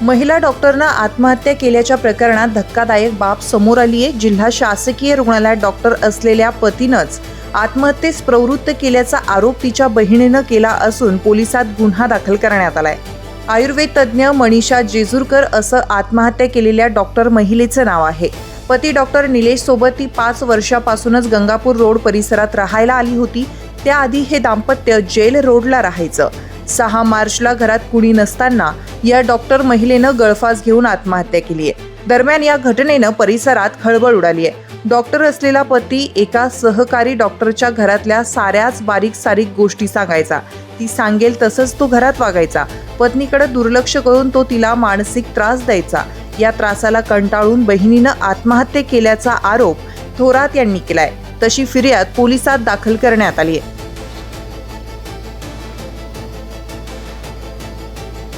महिला डॉक्टरनं आत्महत्या केल्याच्या प्रकरणात धक्कादायक बाब समोर आली आहे। जिल्हा शासकीय रुग्णालयात डॉक्टर असलेल्या पतीनंच आत्महत्येस प्रवृत्त केल्याचा आरोप तिच्या बहिणीनं केला असून पोलिसात गुन्हा दाखल करण्यात आलाय। आयुर्वेद तज्ज्ञ मनीषा जेजुरकर असं आत्महत्या केलेल्या डॉक्टर महिलेचं नाव आहे। पती डॉक्टर निलेश सोबत ती 5 वर्षापासूनच गंगापूर रोड परिसरात राहायला आली होती। त्याआधी हे दाम्पत्य जेल रोडला राहायचं। 6 मार्चला घरात कुणी नसताना या डॉक्टर महिलेनं गळफास घेऊन आत्महत्या केली आहे। दरम्यान या घटनेनं परिसरात खळबळ उडाली आहे। डॉक्टर असलेला पती एका सहकारी डॉक्टरच्या घरातल्या साऱ्याच बारीक सारीक गोष्टी सांगायचा। ती सांगेल तसंच तो घरात वागायचा। पत्नीकडे दुर्लक्ष करून तो तिला मानसिक त्रास द्यायचा। या त्रासाला कंटाळून बहिणीनं आत्महत्या केल्याचा आरोप थोरात यांनी केलाय। तशी फिर्याद पोलिसात दाखल करण्यात आली आहे।